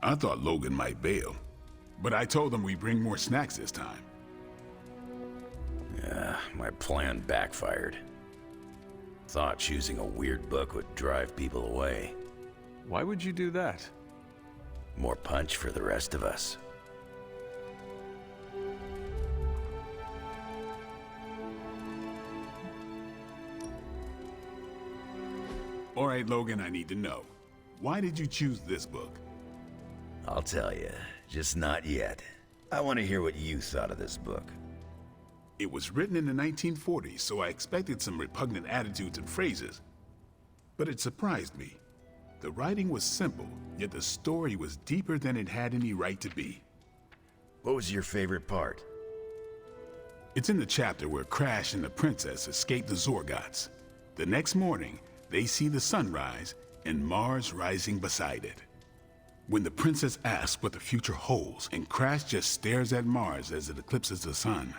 I thought Logan might bail, but I told him we bring more snacks this time. Yeah, my plan backfired. Thought choosing a weird book would drive people away. Why would you do that? More punch for the rest of us. All right, Logan, I need to know. Why did you choose this book? I'll tell you, just not yet. I want to hear what you thought of this book. It was written in the 1940s, so I expected some repugnant attitudes and phrases. But it surprised me. The writing was simple, yet the story was deeper than it had any right to be. What was your favorite part? It's in the chapter where Crash and the princess escape the Zorgots. The next morning, they see the sun rise and Mars rising beside it. When the princess asks what the future holds and Crash just stares at Mars as it eclipses the sun,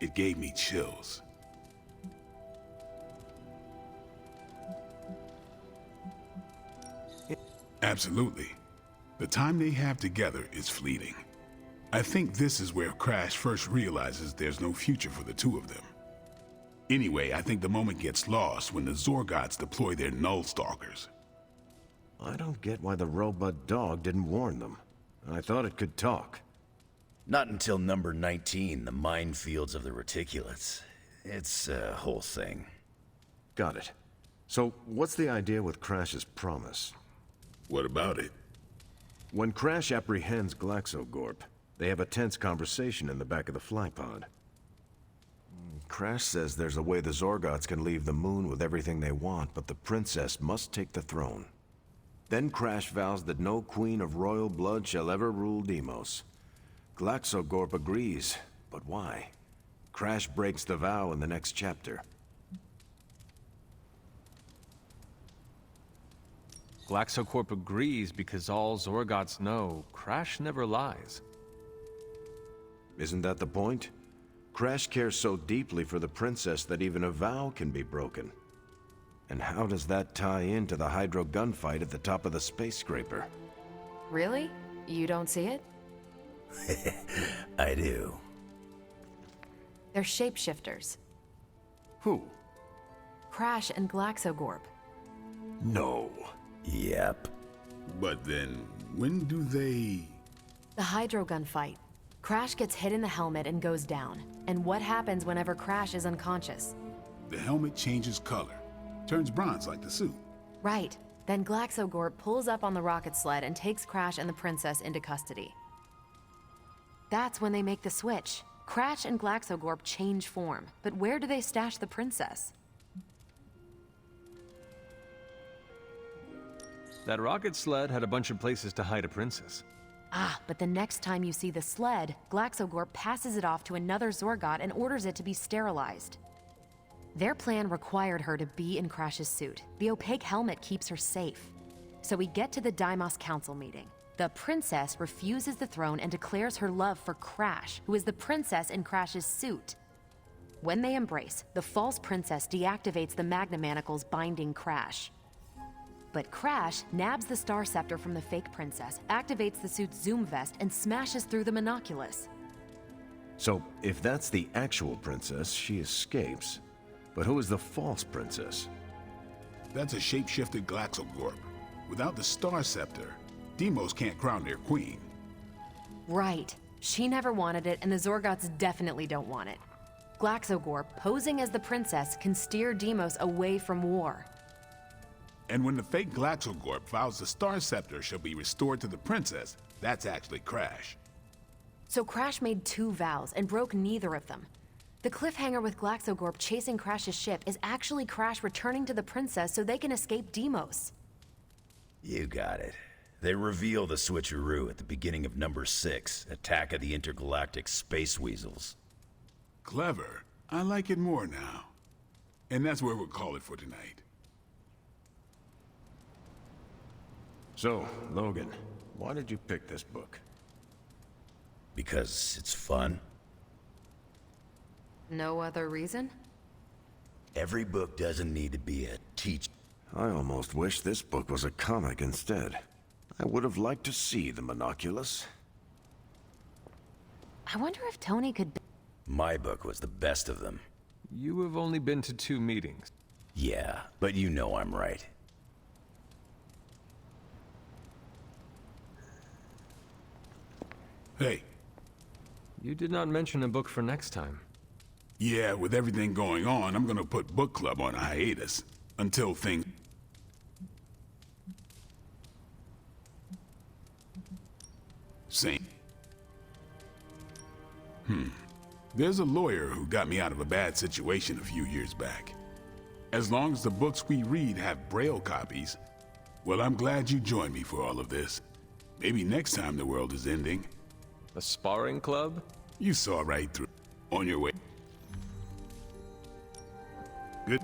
it gave me chills. Absolutely. The time they have together is fleeting. I think this is where Crash first realizes there's no future for the two of them. Anyway, I think the moment gets lost when the Zorgots deploy their Null Stalkers. I don't get why the robot dog didn't warn them. I thought it could talk. Not until number 19, the minefields of the reticulates. It's a whole thing. Got it. So, what's the idea with Crash's promise? What about it? When Crash apprehends Glaxogorp, they have a tense conversation in the back of the flypod. Crash says there's a way the Zorgots can leave the moon with everything they want, but the princess must take the throne. Then Crash vows that no queen of royal blood shall ever rule Deimos. Glaxogorp agrees, but why? Crash breaks the vow in the next chapter. Glaxocorp agrees because all Zorgots know Crash never lies. Isn't that the point? Crash cares so deeply for the princess that even a vow can be broken. And how does that tie into the Hydro gunfight at the top of the space scraper? Really? You don't see it? I do. They're shapeshifters. Who? Crash and Glaxogorp. No. Yep. But then, when do they... The Hydro gunfight. Crash gets hit in the helmet and goes down. And what happens whenever Crash is unconscious? The helmet changes color. Turns bronze like the suit. Right. Then Glaxogorp pulls up on the rocket sled and takes Crash and the princess into custody. That's when they make the switch. Crash and Glaxogorp change form. But where do they stash the princess? That rocket sled had a bunch of places to hide a princess. Ah, but the next time you see the sled, Glaxogorp passes it off to another Zorgot and orders it to be sterilized. Their plan required her to be in Crash's suit. The opaque helmet keeps her safe. So we get to the Deimos Council meeting. The princess refuses the throne and declares her love for Crash, who is the princess in Crash's suit. When they embrace, the false princess deactivates the Magna Manacles binding Crash. But Crash nabs the Star Scepter from the fake princess, activates the suit's zoom vest, and smashes through the monoculus. So, if that's the actual princess, she escapes. But who is the false princess? That's a shapeshifted Glaxogorp. Without the Star Scepter, Deimos can't crown their queen. Right. She never wanted it, and the Zorgots definitely don't want it. Glaxogorp, posing as the princess, can steer Deimos away from war. And when the fake Glaxogorp vows the Star Scepter shall be restored to the princess, that's actually Crash. So Crash made two vows and broke neither of them. The cliffhanger with Glaxogorp chasing Crash's ship is actually Crash returning to the princess so they can escape Deimos. You got it. They reveal the switcheroo at the beginning of number 6, Attack of the Intergalactic Space Weasels. Clever. I like it more now. And that's where we'll call it for tonight. So, Logan, why did you pick this book? Because it's fun. No other reason? Every book doesn't need to be a teach. I almost wish this book was a comic instead. I would have liked to see the monoculus. I wonder if Tony could... My book was the best of them. You have only been to 2 meetings. Yeah, but you know I'm right. Hey, You did not mention a book for next time. yeah, with everything going on, I'm gonna put book club on a hiatus until things... Same. There's a lawyer who got me out of a bad situation a few years back. As long as the books we read have Braille copies, well, I'm glad you joined me for all of this. Maybe next time the world is ending, A sparring club? you saw right through. On your way. Good.